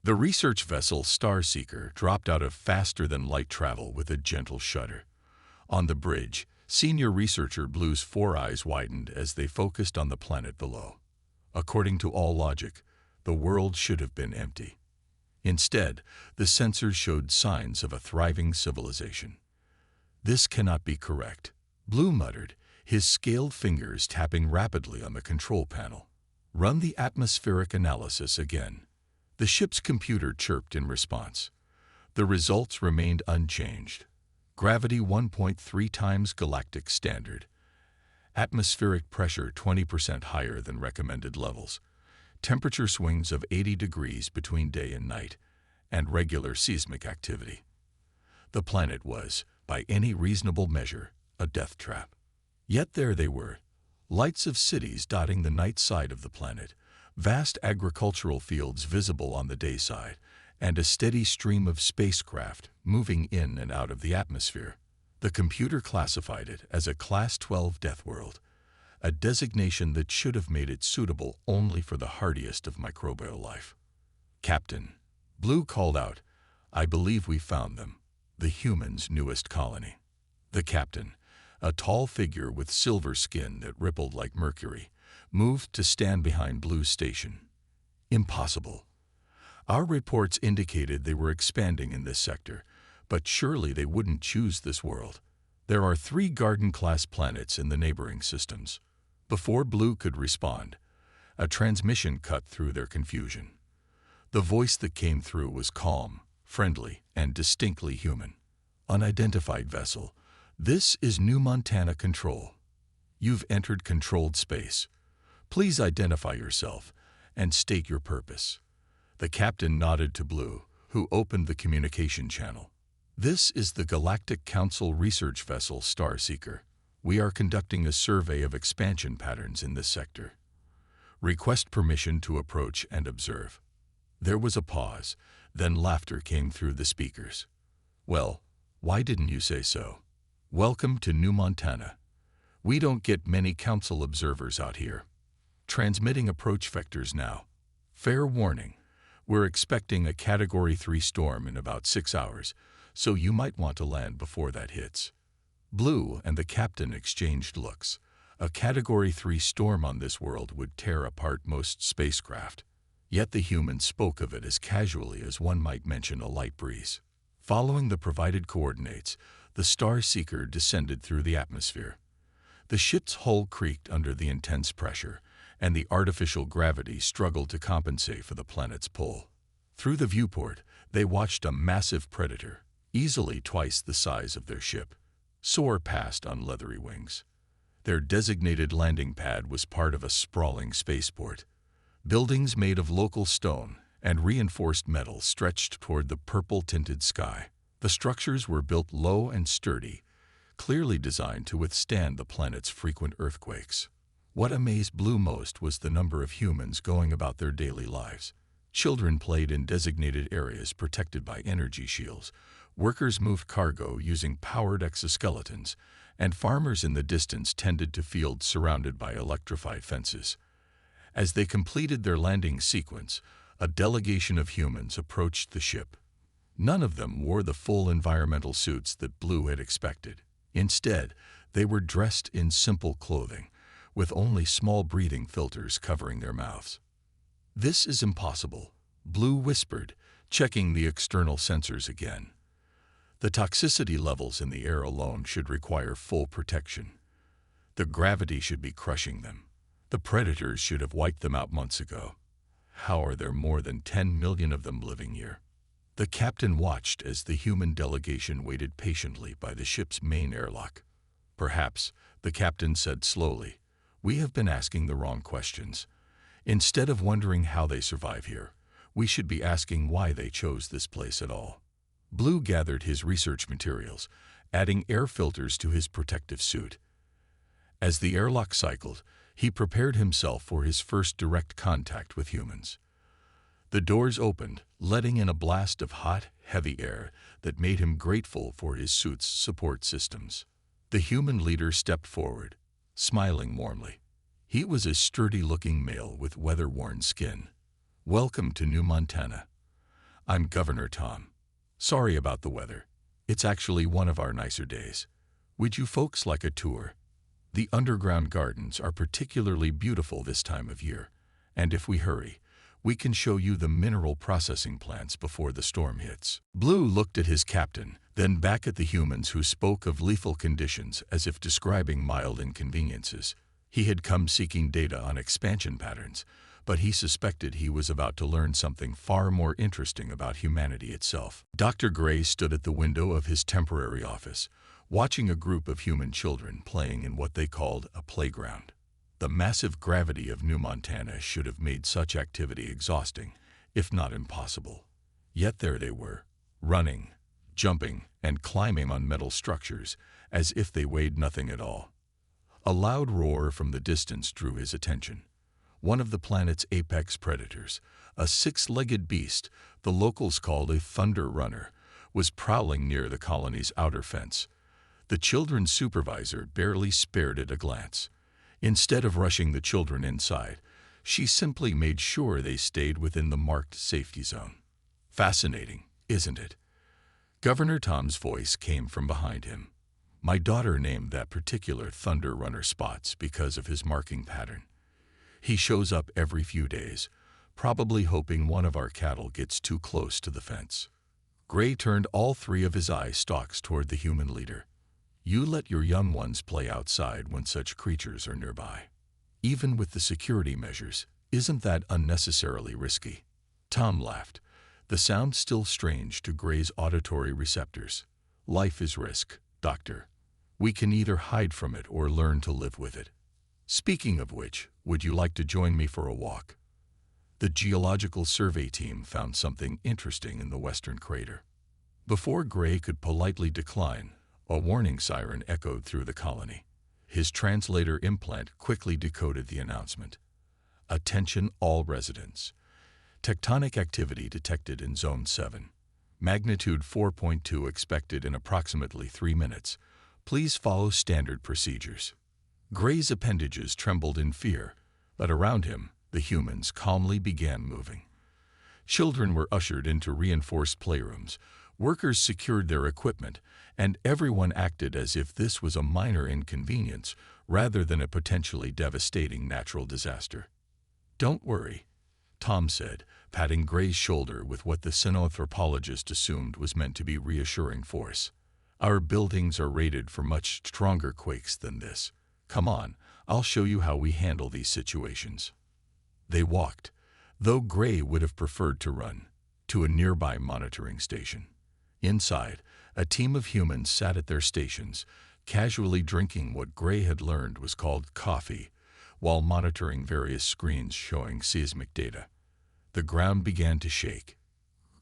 The research vessel Starseeker dropped out of faster-than-light travel with a gentle shudder. On the bridge, senior researcher Blue's four eyes widened as they focused on the planet below. According to all logic, the world should have been empty. Instead, the sensors showed signs of a thriving civilization. "This cannot be correct," Blue muttered, his scaled fingers tapping rapidly on the control panel. "Run the atmospheric analysis again." The ship's computer chirped in response. The results remained unchanged. Gravity 1.3 times galactic standard. Atmospheric pressure 20% higher than recommended levels. Temperature swings of 80 degrees between day and night, and regular seismic activity. The planet was, by any reasonable measure, a death trap. Yet there they were, lights of cities dotting the night side of the planet, vast agricultural fields visible on the day side, and a steady stream of spacecraft moving in and out of the atmosphere. The computer classified it as a Class 12 death world, a designation that should have made it suitable only for the hardiest of microbial life. "Captain," Blue called out, "I believe we found them, the humans' newest colony." The captain, a tall figure with silver skin that rippled like mercury, moved to stand behind Blue's station. "Impossible. Our reports indicated they were expanding in this sector, but surely they wouldn't choose this world. There are 3 Garden-class planets in the neighboring systems." Before Blue could respond, a transmission cut through their confusion. The voice that came through was calm, friendly, and distinctly human. "Unidentified vessel, this is New Montana Control. You've entered controlled space. Please identify yourself and state your purpose." The captain nodded to Blue, who opened the communication channel. "This is the Galactic Council research vessel Starseeker. We are conducting a survey of expansion patterns in this sector. Request permission to approach and observe." There was a pause, then laughter came through the speakers. "Well, why didn't you say so? Welcome to New Montana. We don't get many council observers out here. Transmitting approach vectors now. Fair warning, we're expecting a Category 3 storm in about 6 hours, so you might want to land before that hits." Blue and the captain exchanged looks. A Category 3 storm on this world would tear apart most spacecraft. Yet the humans spoke of it as casually as one might mention a light breeze. Following the provided coordinates, the Starseeker descended through the atmosphere. The ship's hull creaked under the intense pressure, and the artificial gravity struggled to compensate for the planet's pull. Through the viewport, they watched a massive predator, easily twice the size of their ship, soar past on leathery wings. Their designated landing pad was part of a sprawling spaceport. Buildings made of local stone and reinforced metal stretched toward the purple-tinted sky. The structures were built low and sturdy, clearly designed to withstand the planet's frequent earthquakes. What amazed Blue most was the number of humans going about their daily lives. Children played in designated areas protected by energy shields, workers moved cargo using powered exoskeletons, and farmers in the distance tended to fields surrounded by electrified fences. As they completed their landing sequence, a delegation of humans approached the ship. None of them wore the full environmental suits that Blue had expected. Instead, they were dressed in simple clothing, with only small breathing filters covering their mouths. "This is impossible," Blue whispered, checking the external sensors again. The toxicity levels in the air alone should require full protection. The gravity should be crushing them. The predators should have wiped them out months ago. How are there more than 10 million of them living here? The captain watched as the human delegation waited patiently by the ship's main airlock. "Perhaps," the captain said slowly, "we have been asking the wrong questions. Instead of wondering how they survive here, we should be asking why they chose this place at all." Blue gathered his research materials, adding air filters to his protective suit. As the airlock cycled, he prepared himself for his first direct contact with humans. The doors opened, letting in a blast of hot, heavy air that made him grateful for his suit's support systems. The human leader stepped forward, smiling warmly. He was a sturdy-looking male with weather-worn skin. "Welcome to New Montana. I'm Governor Tom. Sorry about the weather. It's actually one of our nicer days. Would you folks like a tour? The underground gardens are particularly beautiful this time of year, and if we hurry, we can show you the mineral processing plants before the storm hits. Blue looked at his captain, then back at the humans who spoke of lethal conditions as if describing mild inconveniences. He had come seeking data on expansion patterns, but he suspected he was about to learn something far more interesting about humanity itself. Dr. Gray stood at the window of his temporary office, watching a group of human children playing in what they called a playground. The massive gravity of New Montana should have made such activity exhausting, if not impossible. Yet there they were, running, jumping, and climbing on metal structures, as if they weighed nothing at all. A loud roar from the distance drew his attention. One of the planet's apex predators, a six-legged beast the locals called a thunder runner, was prowling near the colony's outer fence. The children's supervisor barely spared it a glance. Instead of rushing the children inside, she simply made sure they stayed within the marked safety zone. Fascinating, isn't it? Governor Tom's voice came from behind him. My daughter named that particular thunder runner Spots because of his marking pattern. He shows up every few days, probably hoping one of our cattle gets too close to the fence. Gray turned all three of his eye stalks toward the human leader. You let your young ones play outside when such creatures are nearby. Even with the security measures, isn't that unnecessarily risky? Tom laughed, the sound still strange to Gray's auditory receptors. Life is risk, Doctor. We can either hide from it or learn to live with it. Speaking of which, would you like to join me for a walk? The geological survey team found something interesting in the western crater. Before Gray could politely decline, a warning siren echoed through the colony. His translator implant quickly decoded the announcement. Attention all residents. Tectonic activity detected in Zone 7. Magnitude 4.2 expected in approximately 3 minutes. Please follow standard procedures. Gray's appendages trembled in fear, but around him, the humans calmly began moving. Children were ushered into reinforced playrooms, workers secured their equipment, and everyone acted as if this was a minor inconvenience rather than a potentially devastating natural disaster. Don't worry, Tom said, patting Gray's shoulder with what the xenanthropologist assumed was meant to be reassuring force. Our buildings are rated for much stronger quakes than this. Come on, I'll show you how we handle these situations. They walked, though Gray would have preferred to run, to a nearby monitoring station. Inside, a team of humans sat at their stations, casually drinking what Gray had learned was called coffee, while monitoring various screens showing seismic data. The ground began to shake.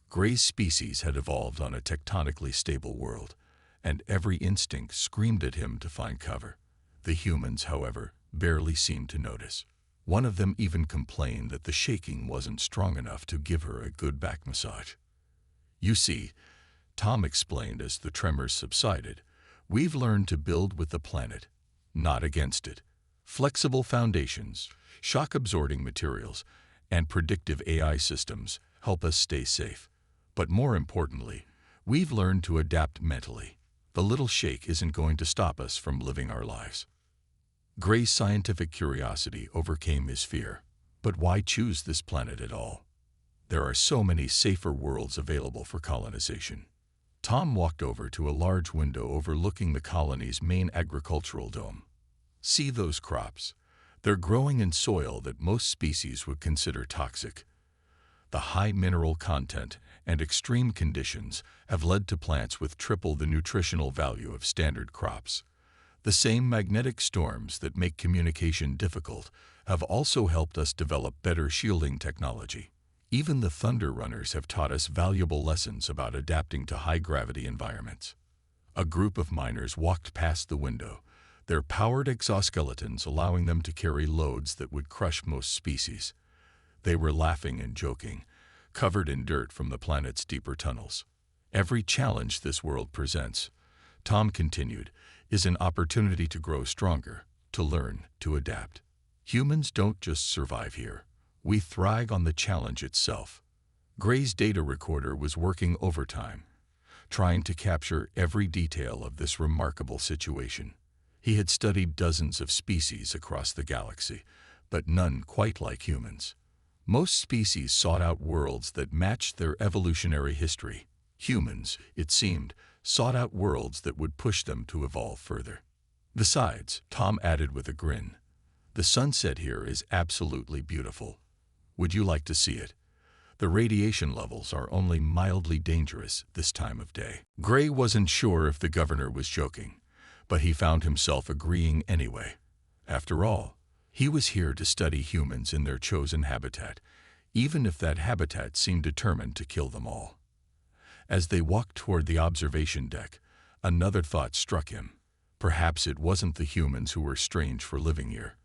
Gray's species had evolved on a tectonically stable world, and every instinct screamed at him to find cover. The humans, however, barely seemed to notice. One of them even complained that the shaking wasn't strong enough to give her a good back massage. You see, Tom explained as the tremors subsided, we've learned to build with the planet, not against it. Flexible foundations, shock-absorbing materials, and predictive AI systems help us stay safe. But more importantly, we've learned to adapt mentally. The little shake isn't going to stop us from living our lives. Gray's scientific curiosity overcame his fear. But why choose this planet at all? There are so many safer worlds available for colonization. Tom walked over to a large window overlooking the colony's main agricultural dome. See those crops? They're growing in soil that most species would consider toxic. The high mineral content and extreme conditions have led to plants with triple the nutritional value of standard crops. The same magnetic storms that make communication difficult have also helped us develop better shielding technology. Even the thunder runners have taught us valuable lessons about adapting to high-gravity environments. A group of miners walked past the window, their powered exoskeletons allowing them to carry loads that would crush most species. They were laughing and joking, covered in dirt from the planet's deeper tunnels. Every challenge this world presents, Tom continued, is an opportunity to grow stronger, to learn, to adapt. Humans don't just survive here. We thrive on the challenge itself. Gray's data recorder was working overtime, trying to capture every detail of this remarkable situation. He had studied dozens of species across the galaxy, but none quite like humans. Most species sought out worlds that matched their evolutionary history. Humans, it seemed, sought out worlds that would push them to evolve further. Besides, Tom added with a grin, the sunset here is absolutely beautiful. Would you like to see it? The radiation levels are only mildly dangerous this time of day. Gray wasn't sure if the governor was joking, but he found himself agreeing anyway. After all, he was here to study humans in their chosen habitat, even if that habitat seemed determined to kill them all. As they walked toward the observation deck, another thought struck him. Perhaps it wasn't the humans who were strange for living here,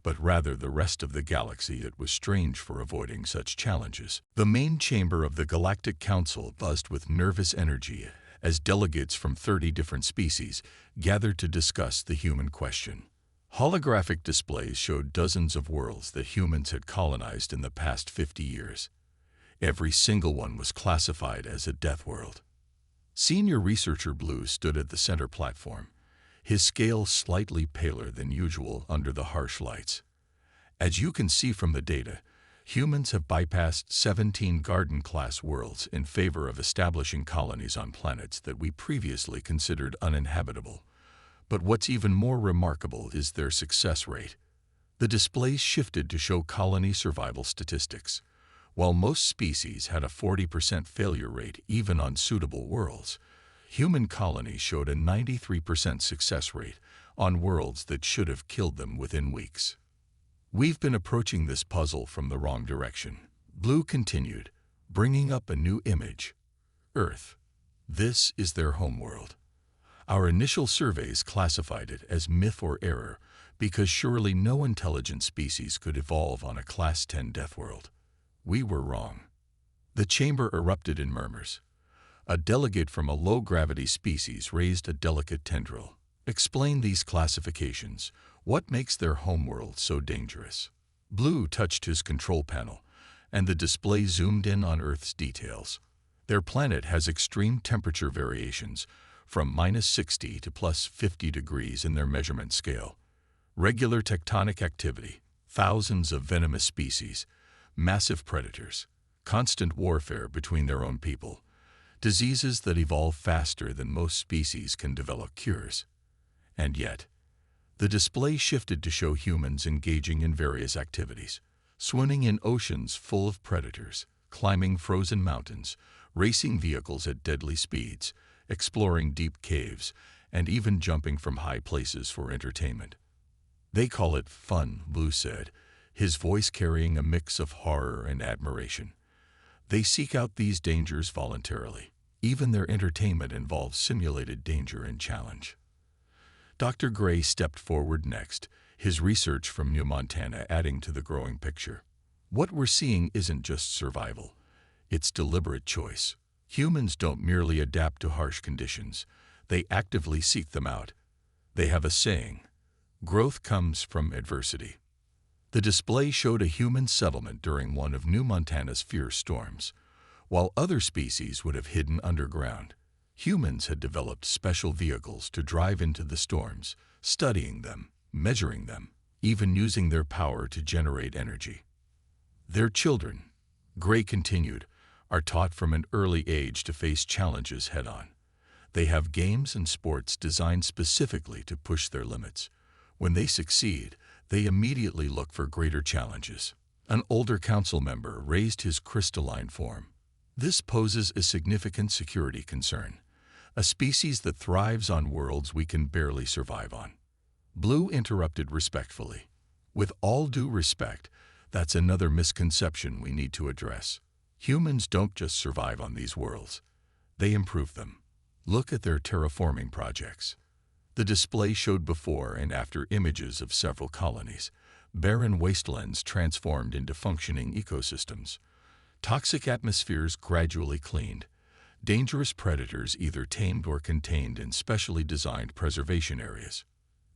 but rather the rest of the galaxy that was strange for avoiding such challenges. The main chamber of the Galactic Council buzzed with nervous energy as delegates from 30 different species gathered to discuss the human question. Holographic displays showed dozens of worlds that humans had colonized in the past 50 years. Every single one was classified as a death world. Senior researcher Blue stood at the center platform, his scale slightly paler than usual under the harsh lights. As you can see from the data, humans have bypassed 17 Garden-class worlds in favor of establishing colonies on planets that we previously considered uninhabitable. But what's even more remarkable is their success rate. The displays shifted to show colony survival statistics. While most species had a 40% failure rate even on suitable worlds, human colonies showed a 93% success rate on worlds that should have killed them within weeks. We've been approaching this puzzle from the wrong direction, Blue continued, bringing up a new image. Earth. This is their homeworld. Our initial surveys classified it as myth or error because surely no intelligent species could evolve on a Class 10 death world. We were wrong. The chamber erupted in murmurs. A delegate from a low-gravity species raised a delicate tendril. Explain these classifications. What makes their homeworld so dangerous? Blue touched his control panel, and the display zoomed in on Earth's details. Their planet has extreme temperature variations, from -60 to +50 degrees in their measurement scale. Regular tectonic activity, thousands of venomous species, massive predators, constant warfare between their own people, diseases that evolve faster than most species can develop cures. And yet, the display shifted to show humans engaging in various activities, swimming in oceans full of predators, climbing frozen mountains, racing vehicles at deadly speeds, exploring deep caves, and even jumping from high places for entertainment. They call it fun, Blue said, his voice carrying a mix of horror and admiration. They seek out these dangers voluntarily. Even their entertainment involves simulated danger and challenge. Dr. Gray stepped forward next, his research from New Montana adding to the growing picture. What we're seeing isn't just survival, it's deliberate choice. Humans don't merely adapt to harsh conditions, they actively seek them out. They have a saying, growth comes from adversity. The display showed a human settlement during one of New Montana's fierce storms. While other species would have hidden underground, humans had developed special vehicles to drive into the storms, studying them, measuring them, even using their power to generate energy. Their children, Gray continued, are taught from an early age to face challenges head-on. They have games and sports designed specifically to push their limits. When they succeed, they immediately look for greater challenges. An older council member raised his crystalline form. This poses a significant security concern, a species that thrives on worlds we can barely survive on. Blue interrupted respectfully. With all due respect, that's another misconception we need to address. Humans don't just survive on these worlds, they improve them. Look at their terraforming projects. The display showed before and after images of several colonies, barren wastelands transformed into functioning ecosystems, toxic atmospheres gradually cleaned, dangerous predators either tamed or contained in specially designed preservation areas.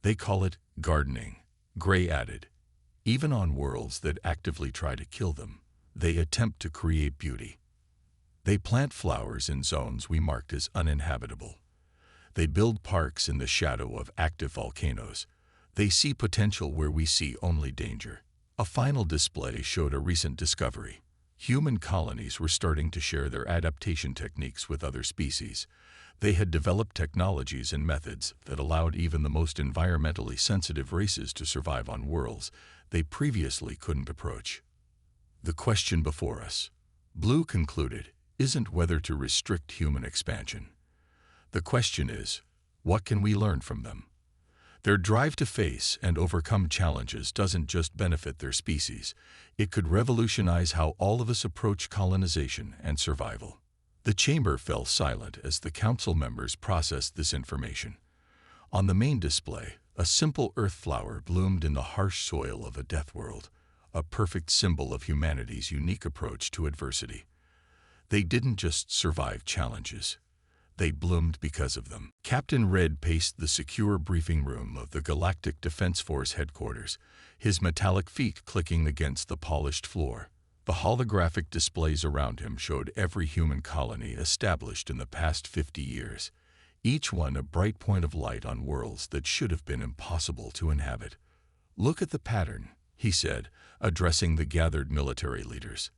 They call it gardening, Gray added. Even on worlds that actively try to kill them, they attempt to create beauty. They plant flowers in zones we marked as uninhabitable. They build parks in the shadow of active volcanoes. They see potential where we see only danger. A final display showed a recent discovery. Human colonies were starting to share their adaptation techniques with other species. They had developed technologies and methods that allowed even the most environmentally sensitive races to survive on worlds they previously couldn't approach. The question before us, Blue concluded, isn't whether to restrict human expansion. The question is, what can we learn from them? Their drive to face and overcome challenges doesn't just benefit their species, it could revolutionize how all of us approach colonization and survival. The chamber fell silent as the council members processed this information. On the main display, a simple earth flower bloomed in the harsh soil of a Deathworld, a perfect symbol of humanity's unique approach to adversity. They didn't just survive challenges. They bloomed because of them. Captain Red paced the secure briefing room of the Galactic Defense Force headquarters, his metallic feet clicking against the polished floor. The holographic displays around him showed every human colony established in the past 50 years, each one a bright point of light on worlds that should have been impossible to inhabit. "Look at the pattern," he said, addressing the gathered military leaders.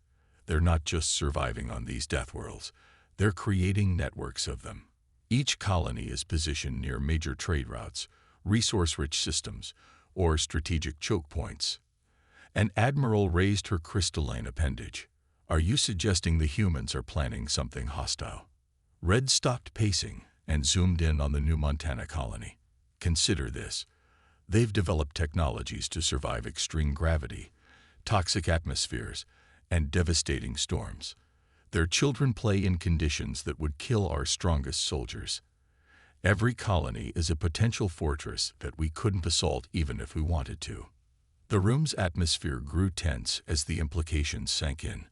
"They're not just surviving on these Deathworlds. They're creating networks of them. Each colony is positioned near major trade routes, resource-rich systems, or strategic choke points." An admiral raised her crystalline appendage. "Are you suggesting the humans are planning something hostile?" Red stopped pacing and zoomed in on the New Montana colony. "Consider this. They've developed technologies to survive extreme gravity, toxic atmospheres, and devastating storms. Their children play in conditions that would kill our strongest soldiers. Every colony is a potential fortress that we couldn't assault even if we wanted to." The room's atmosphere grew tense as the implications sank in.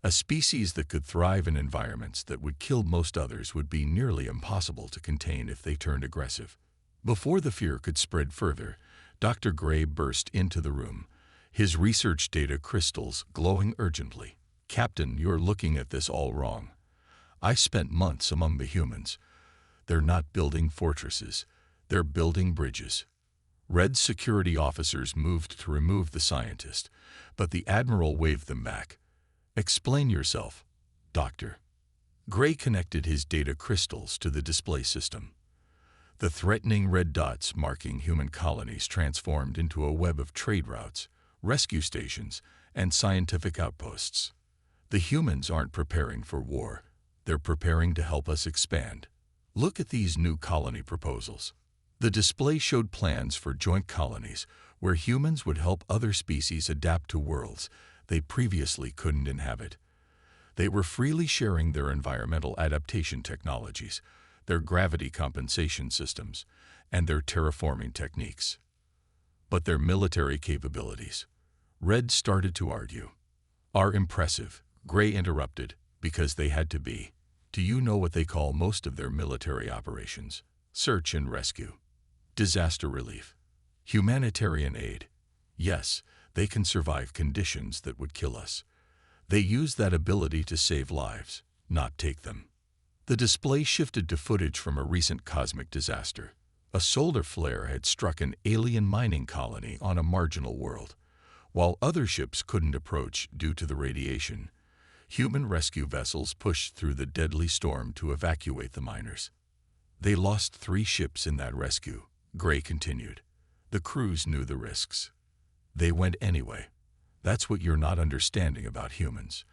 A species that could thrive in environments that would kill most others would be nearly impossible to contain if they turned aggressive. Before the fear could spread further, Dr. Gray burst into the room, his research data crystals glowing urgently. "Captain, you're looking at this all wrong. I spent months among the humans. They're not building fortresses. They're building bridges." Red's security officers moved to remove the scientist, but the Admiral waved them back. "Explain yourself, Doctor." Gray connected his data crystals to the display system. The threatening red dots marking human colonies transformed into a web of trade routes, rescue stations, and scientific outposts. The humans aren't preparing for war. They're preparing to help us expand. Look at these new colony proposals. The display showed plans for joint colonies where humans would help other species adapt to worlds they previously couldn't inhabit. They were freely sharing their environmental adaptation technologies, their gravity compensation systems, and their terraforming techniques. But their military capabilities, Red started to argue, are impressive. Gray interrupted, because they had to be. "Do you know what they call most of their military operations? Search and rescue, disaster relief, humanitarian aid. Yes, they can survive conditions that would kill us. They use that ability to save lives, not take them." The display shifted to footage from a recent cosmic disaster. A solar flare had struck an alien mining colony on a marginal world. While other ships couldn't approach due to the radiation, human rescue vessels pushed through the deadly storm to evacuate the miners. "They lost 3 ships in that rescue," Gray continued. "The crews knew the risks. They went anyway. That's what you're not understanding about humans.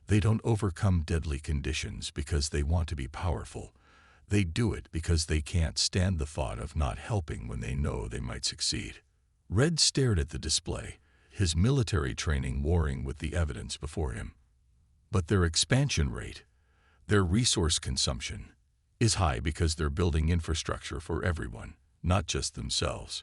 They don't overcome deadly conditions because they want to be powerful. They do it because they can't stand the thought of not helping when they know they might succeed." Red stared at the display, his military training warring with the evidence before him. "But their expansion rate, their resource consumption, is high because they're building infrastructure for everyone, not just themselves,"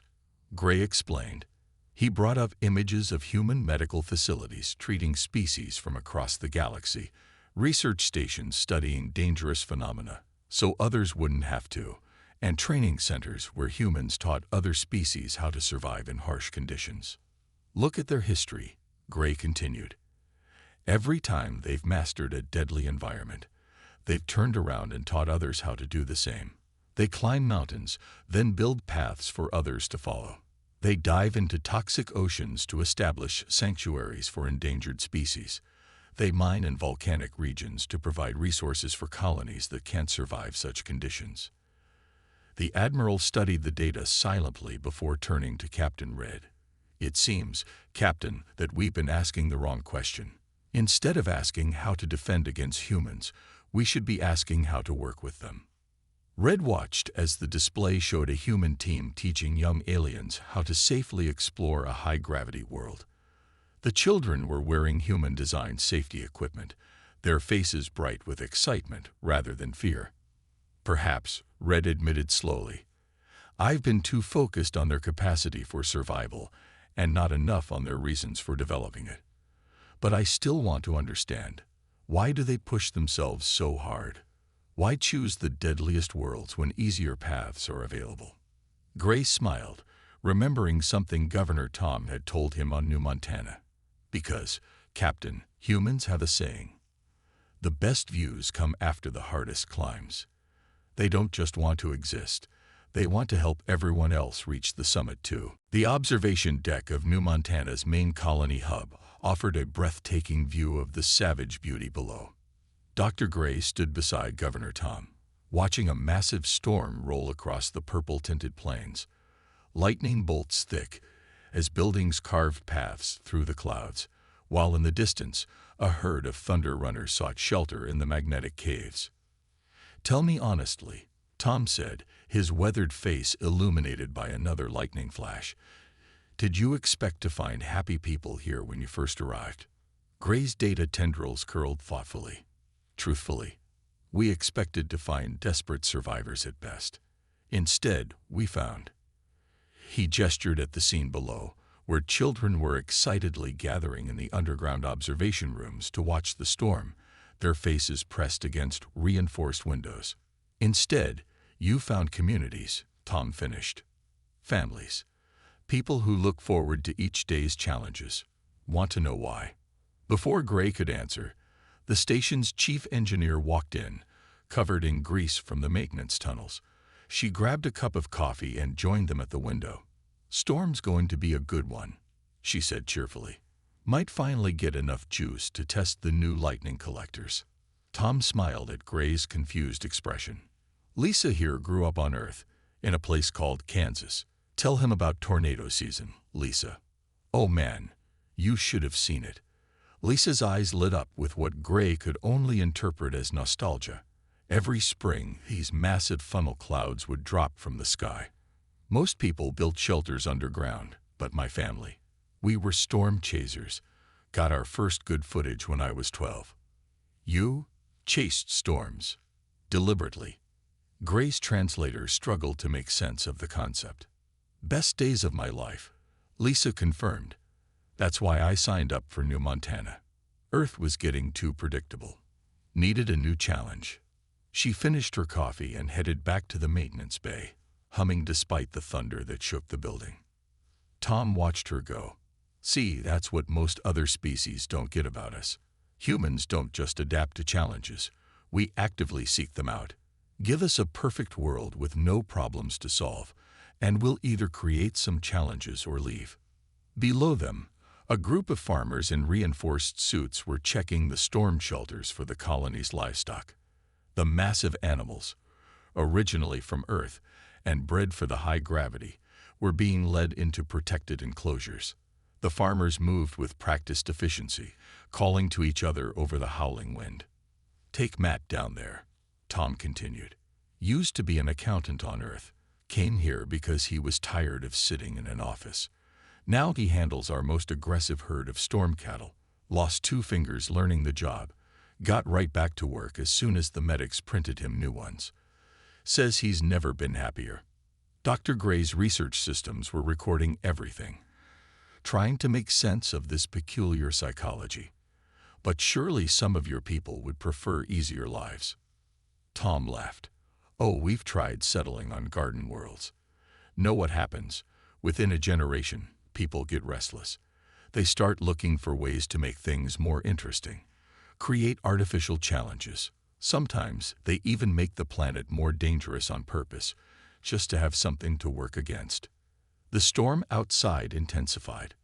Gray explained. He brought up images of human medical facilities treating species from across the galaxy, research stations studying dangerous phenomena so others wouldn't have to, and training centers where humans taught other species how to survive in harsh conditions. "Look at their history," Gray continued. Every time they've mastered a deadly environment, they've turned around and taught others how to do the same. They climb mountains, then build paths for others to follow. They dive into toxic oceans to establish sanctuaries for endangered species. They mine in volcanic regions to provide resources for colonies that can't survive such conditions. The Admiral studied the data silently before turning to Captain Red. It seems, Captain, that we've been asking the wrong question. Instead of asking how to defend against humans, we should be asking how to work with them. Red watched as the display showed a human team teaching young aliens how to safely explore a high-gravity world. The children were wearing human-designed safety equipment, their faces bright with excitement rather than fear. Perhaps, Red admitted slowly, I've been too focused on their capacity for survival and not enough on their reasons for developing it. But I still want to understand, why do they push themselves so hard? Why choose the deadliest worlds when easier paths are available? Gray smiled, remembering something Governor Tom had told him on New Montana. Because, Captain, humans have a saying. The best views come after the hardest climbs. They don't just want to exist. They want to help everyone else reach the summit too. The observation deck of New Montana's main colony hub offered a breathtaking view of the savage beauty below. Dr. Gray stood beside Governor Tom, watching a massive storm roll across the purple-tinted plains. Lightning bolts thick as buildings carved paths through the clouds, while in the distance, a herd of thunder runners sought shelter in the magnetic caves. Tell me honestly, Tom said, his weathered face illuminated by another lightning flash. Did you expect to find happy people here when you first arrived? Gray's data tendrils curled thoughtfully. Truthfully, we expected to find desperate survivors at best. Instead, we found. He gestured at the scene below, where children were excitedly gathering in the underground observation rooms to watch the storm, their faces pressed against reinforced windows. Instead, you found communities, Tom finished. Families. People who look forward to each day's challenges. Want to know why? Before Gray could answer, the station's chief engineer walked in, covered in grease from the maintenance tunnels. She grabbed a cup of coffee and joined them at the window. Storm's going to be a good one, she said cheerfully. Might finally get enough juice to test the new lightning collectors. Tom smiled at Gray's confused expression. Lisa here grew up on Earth, in a place called Kansas. Tell him about tornado season, Lisa. Oh man, you should have seen it. Lisa's eyes lit up with what Gray could only interpret as nostalgia. Every spring, these massive funnel clouds would drop from the sky. Most people built shelters underground, but my family, we were storm chasers. Got our first good footage when I was 12. You chased storms. Deliberately. Gray's translator struggled to make sense of the concept. Best days of my life, Lisa confirmed. That's why I signed up for New Montana. Earth was getting too predictable. Needed a new challenge. She finished her coffee and headed back to the maintenance bay, humming despite the thunder that shook the building. Tom watched her go. See, that's what most other species don't get about us. Humans don't just adapt to challenges. We actively seek them out. Give us a perfect world with no problems to solve, and we'll either create some challenges or leave. Below them, a group of farmers in reinforced suits were checking the storm shelters for the colony's livestock. The massive animals, originally from Earth and bred for the high gravity, were being led into protected enclosures. The farmers moved with practiced efficiency, calling to each other over the howling wind. Take Matt down there, Tom continued. Used to be an accountant on Earth, came here because he was tired of sitting in an office. Now he handles our most aggressive herd of storm cattle. Lost 2 fingers learning the job. Got right back to work as soon as the medics printed him new ones. Says he's never been happier. Dr. Gray's research systems were recording everything, trying to make sense of this peculiar psychology. But surely some of your people would prefer easier lives. Tom laughed. Oh, we've tried settling on garden worlds. Know what happens? Within a generation, people get restless. They start looking for ways to make things more interesting, create artificial challenges. Sometimes they even make the planet more dangerous on purpose, just to have something to work against. The storm outside intensified.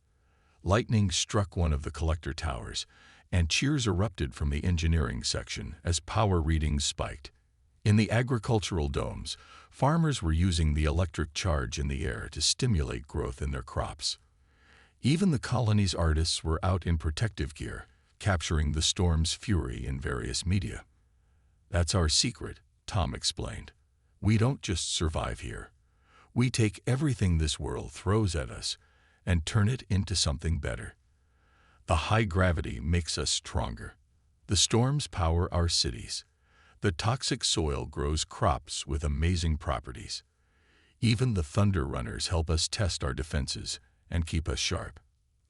Lightning struck one of the collector towers, and cheers erupted from the engineering section as power readings spiked. In the agricultural domes, farmers were using the electric charge in the air to stimulate growth in their crops. Even the colony's artists were out in protective gear, capturing the storm's fury in various media. "That's our secret," Tom explained. "We don't just survive here. We take everything this world throws at us and turn it into something better. The high gravity makes us stronger. The storms power our cities. The toxic soil grows crops with amazing properties. Even the thunder runners help us test our defenses and keep us sharp."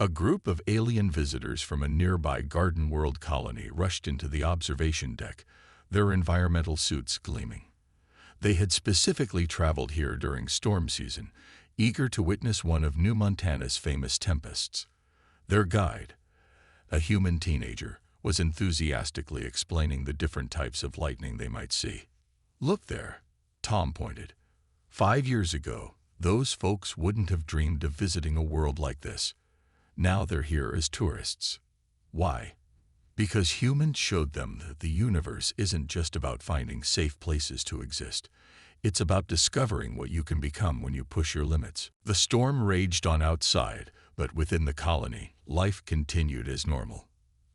A group of alien visitors from a nearby Garden World colony rushed into the observation deck, their environmental suits gleaming. They had specifically traveled here during storm season, eager to witness one of New Montana's famous tempests. Their guide, a human teenager, was enthusiastically explaining the different types of lightning they might see. "Look there," Tom pointed. 5 years ago, those folks wouldn't have dreamed of visiting a world like this. Now they're here as tourists. Why? Because humans showed them that the universe isn't just about finding safe places to exist. It's about discovering what you can become when you push your limits. The storm raged on outside, but within the colony, life continued as normal.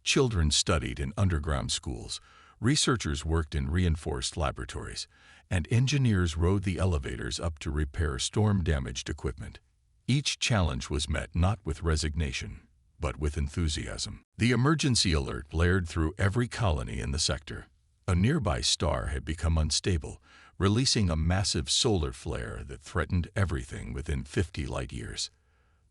Children studied in underground schools, researchers worked in reinforced laboratories, and engineers rode the elevators up to repair storm-damaged equipment. Each challenge was met not with resignation, but with enthusiasm. The emergency alert blared through every colony in the sector. A nearby star had become unstable, releasing a massive solar flare that threatened everything within 50 light years.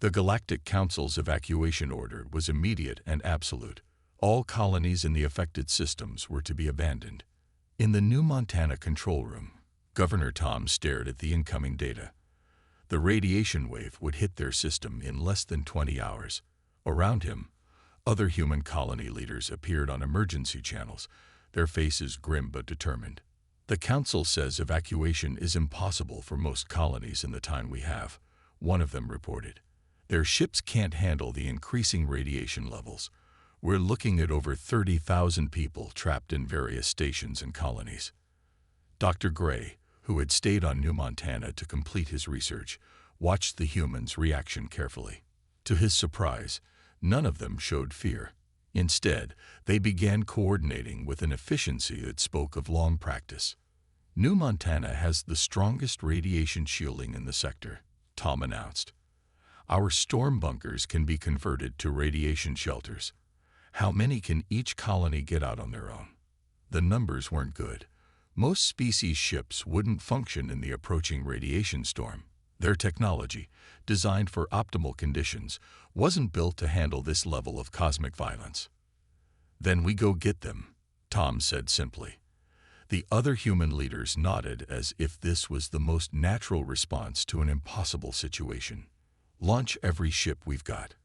The Galactic Council's evacuation order was immediate and absolute. All colonies in the affected systems were to be abandoned. In the New Montana control room, Governor Tom stared at the incoming data. The radiation wave would hit their system in less than 20 hours. Around him, other human colony leaders appeared on emergency channels, their faces grim but determined. "The Council says evacuation is impossible for most colonies in the time we have," one of them reported. "Their ships can't handle the increasing radiation levels. We're looking at over 30,000 people trapped in various stations and colonies." Dr. Gray, who had stayed on New Montana to complete his research, watched the humans' reaction carefully. To his surprise, none of them showed fear. Instead, they began coordinating with an efficiency that spoke of long practice. "New Montana has the strongest radiation shielding in the sector," Tom announced. "Our storm bunkers can be converted to radiation shelters. How many can each colony get out on their own?" The numbers weren't good. Most species' ships wouldn't function in the approaching radiation storm. Their technology, designed for optimal conditions, wasn't built to handle this level of cosmic violence. "Then we go get them," Tom said simply. The other human leaders nodded as if this was the most natural response to an impossible situation. "Launch every ship we've got.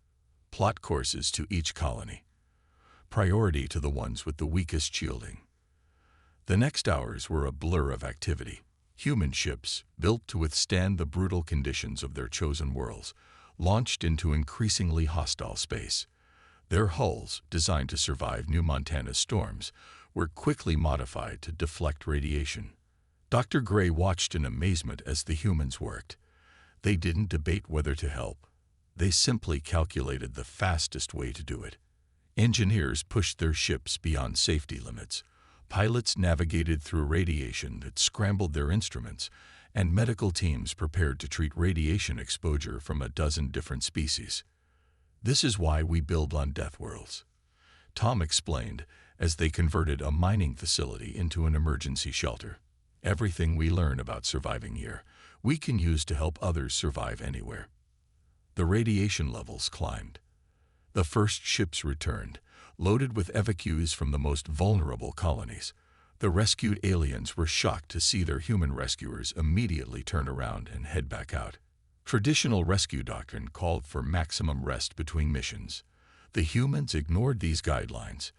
Plot courses to each colony. Priority to the ones with the weakest shielding." The next hours were a blur of activity. Human ships, built to withstand the brutal conditions of their chosen worlds, launched into increasingly hostile space. Their hulls, designed to survive New Montana's storms, were quickly modified to deflect radiation. Dr. Gray watched in amazement as the humans worked. They didn't debate whether to help. They simply calculated the fastest way to do it. Engineers pushed their ships beyond safety limits. Pilots navigated through radiation that scrambled their instruments, and medical teams prepared to treat radiation exposure from a dozen different species. "This is why we build on Deathworlds," Tom explained as they converted a mining facility into an emergency shelter. "Everything we learn about surviving here, we can use to help others survive anywhere." The radiation levels climbed. The first ships returned, loaded with evacuees from the most vulnerable colonies. The rescued aliens were shocked to see their human rescuers immediately turn around and head back out. Traditional rescue doctrine called for maximum rest between missions. The humans ignored these guidelines,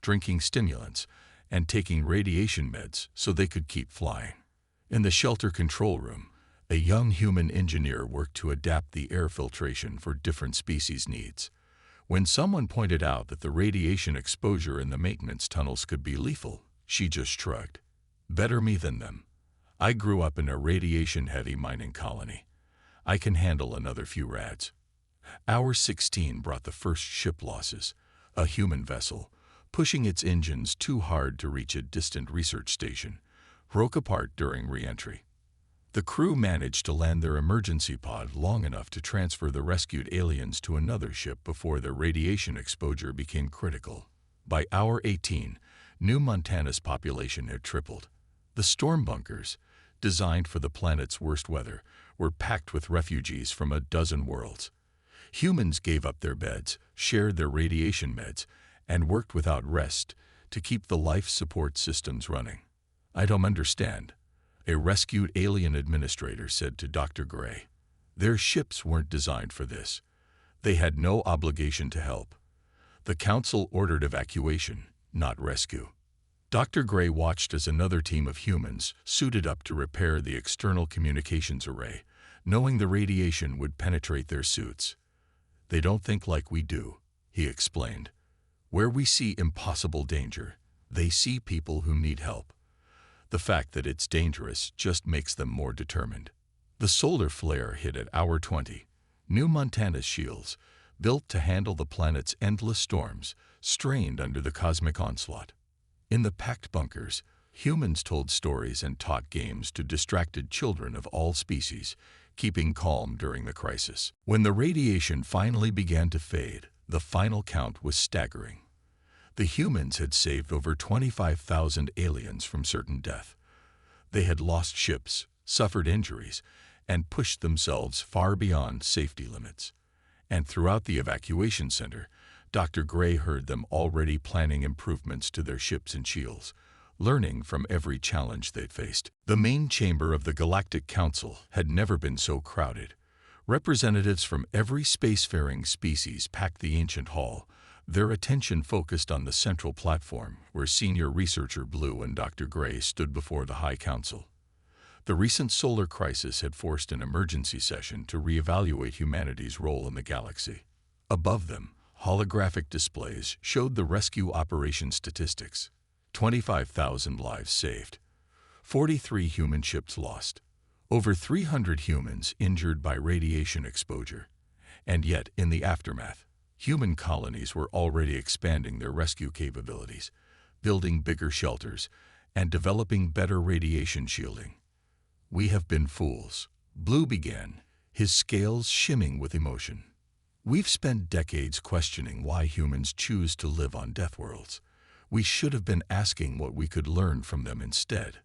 drinking stimulants and taking radiation meds so they could keep flying. In the shelter control room, a young human engineer worked to adapt the air filtration for different species' needs. When someone pointed out that the radiation exposure in the maintenance tunnels could be lethal, she just shrugged. Better me than them. I grew up in a radiation-heavy mining colony. I can handle another few rads. Hour 16 brought the first ship losses. A human vessel, pushing its engines too hard to reach a distant research station, broke apart during re-entry. The crew managed to land their emergency pod long enough to transfer the rescued aliens to another ship before their radiation exposure became critical. By hour 18, New Montana's population had tripled. The storm bunkers, designed for the planet's worst weather, were packed with refugees from a dozen worlds. Humans gave up their beds, shared their radiation meds, and worked without rest to keep the life support systems running. "I don't understand," a rescued alien administrator said to Dr. Gray. "Their ships weren't designed for this. They had no obligation to help. The Council ordered evacuation, not rescue." Dr. Gray watched as another team of humans suited up to repair the external communications array, knowing the radiation would penetrate their suits. "They don't think like we do," he explained. "Where we see impossible danger, they see people who need help. The fact that it's dangerous just makes them more determined." The solar flare hit at hour 20. New Montana's shields, built to handle the planet's endless storms, strained under the cosmic onslaught. In the packed bunkers, humans told stories and taught games to distracted children of all species, keeping calm during the crisis. When the radiation finally began to fade, the final count was staggering. The humans had saved over 25,000 aliens from certain death. They had lost ships, suffered injuries, and pushed themselves far beyond safety limits. And throughout the evacuation center, Dr. Gray heard them already planning improvements to their ships and shields, learning from every challenge they'd faced. The main chamber of the Galactic Council had never been so crowded. Representatives from every spacefaring species packed the ancient hall, their attention focused on the central platform where Senior Researcher Blue and Dr. Gray stood before the High Council. The recent solar crisis had forced an emergency session to reevaluate humanity's role in the galaxy. Above them, holographic displays showed the rescue operation statistics. 25,000 lives saved. 43 human ships lost. Over 300 humans injured by radiation exposure. And yet, in the aftermath, human colonies were already expanding their rescue capabilities, building bigger shelters, and developing better radiation shielding. "We have been fools," Blue began, his scales shimming with emotion. "We've spent decades questioning why humans choose to live on Deathworlds. We should have been asking what we could learn from them instead."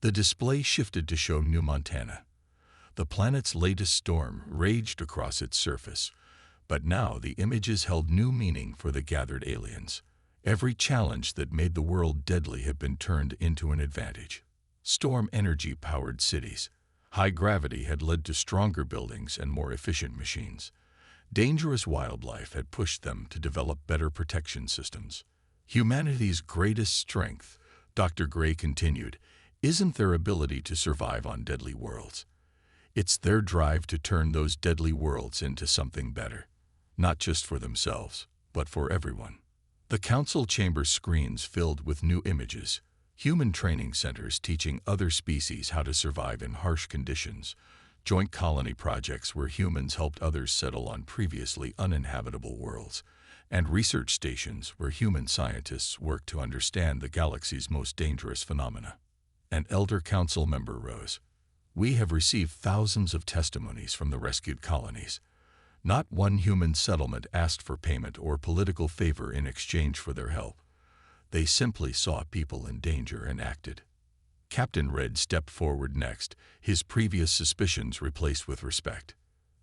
The display shifted to show New Montana. The planet's latest storm raged across its surface, but now the images held new meaning for the gathered aliens. Every challenge that made the world deadly had been turned into an advantage. Storm energy-powered cities. High gravity had led to stronger buildings and more efficient machines. Dangerous wildlife had pushed them to develop better protection systems. Humanity's greatest strength, Dr. Gray continued, isn't their ability to survive on deadly worlds. It's their drive to turn those deadly worlds into something better, not just for themselves, but for everyone. The council chamber screens filled with new images, human training centers teaching other species how to survive in harsh conditions, joint colony projects where humans helped others settle on previously uninhabitable worlds, and research stations where human scientists worked to understand the galaxy's most dangerous phenomena. An elder council member rose. "We have received thousands of testimonies from the rescued colonies. Not one human settlement asked for payment or political favor in exchange for their help. They simply saw people in danger and acted." Captain Red stepped forward next, his previous suspicions replaced with respect.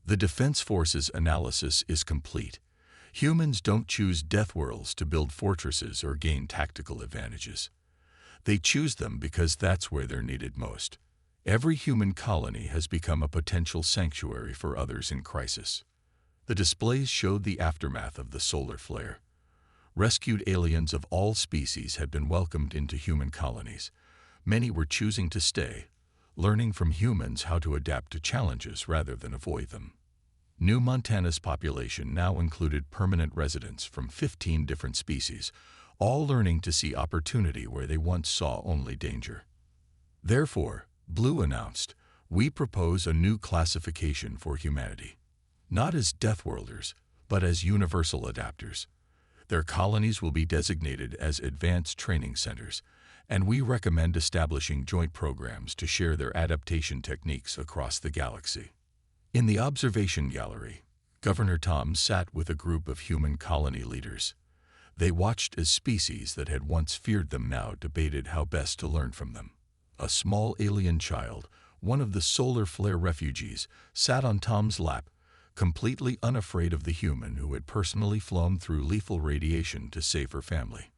"The Defense Force's analysis is complete. Humans don't choose Deathworlds to build fortresses or gain tactical advantages. They choose them because that's where they're needed most. Every human colony has become a potential sanctuary for others in crisis. The displays showed the aftermath of the solar flare. Rescued aliens of all species had been welcomed into human colonies. Many were choosing to stay, learning from humans how to adapt to challenges rather than avoid them. New Montana's population now included permanent residents from 15 different species, all learning to see opportunity where they once saw only danger. Therefore, Blue announced, "We propose a new classification for humanity. Not as Deathworlders, but as universal adapters. Their colonies will be designated as advanced training centers, and we recommend establishing joint programs to share their adaptation techniques across the galaxy." In the observation gallery, Governor Tom sat with a group of human colony leaders. They watched as species that had once feared them now debated how best to learn from them. A small alien child, one of the solar flare refugees, sat on Tom's lap, completely unafraid of the human who had personally flown through lethal radiation to save her family.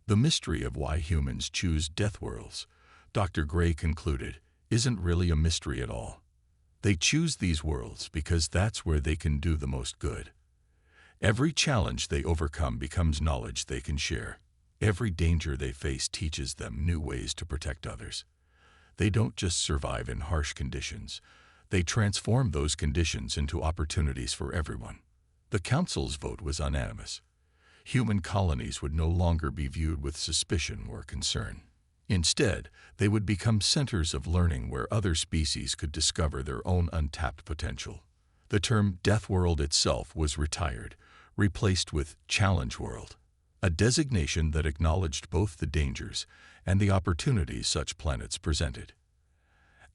The mystery of why humans choose Deathworlds, Dr. Gray concluded, isn't really a mystery at all. They choose these worlds because that's where they can do the most good. Every challenge they overcome becomes knowledge they can share. Every danger they face teaches them new ways to protect others. They don't just survive in harsh conditions. They transform those conditions into opportunities for everyone. The council's vote was unanimous. Human colonies would no longer be viewed with suspicion or concern. Instead, they would become centers of learning where other species could discover their own untapped potential. The term Deathworld itself was retired, replaced with Challenge World, a designation that acknowledged both the dangers and the opportunities such planets presented.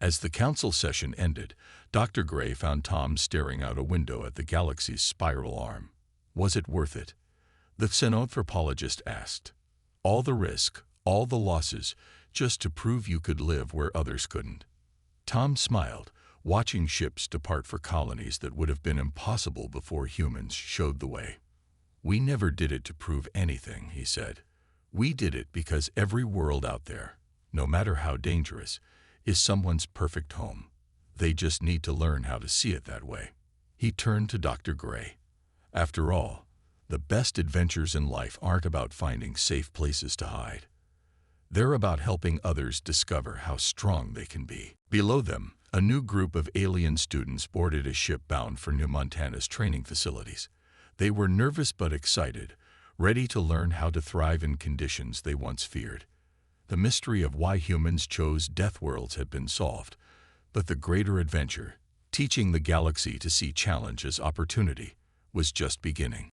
As the council session ended, Dr. Gray found Tom staring out a window at the galaxy's spiral arm. Was it worth it? The xenanthropologist asked. All the risk, all the losses, just to prove you could live where others couldn't. Tom smiled, watching ships depart for colonies that would have been impossible before humans showed the way. "We never did it to prove anything," he said. "We did it because every world out there, no matter how dangerous, is someone's perfect home. They just need to learn how to see it that way." He turned to Dr. Gray. "After all, the best adventures in life aren't about finding safe places to hide. They're about helping others discover how strong they can be." Below them, a new group of alien students boarded a ship bound for New Montana's training facilities. They were nervous but excited, ready to learn how to thrive in conditions they once feared. The mystery of why humans chose Deathworlds had been solved, but the greater adventure, teaching the galaxy to see challenge as opportunity, was just beginning.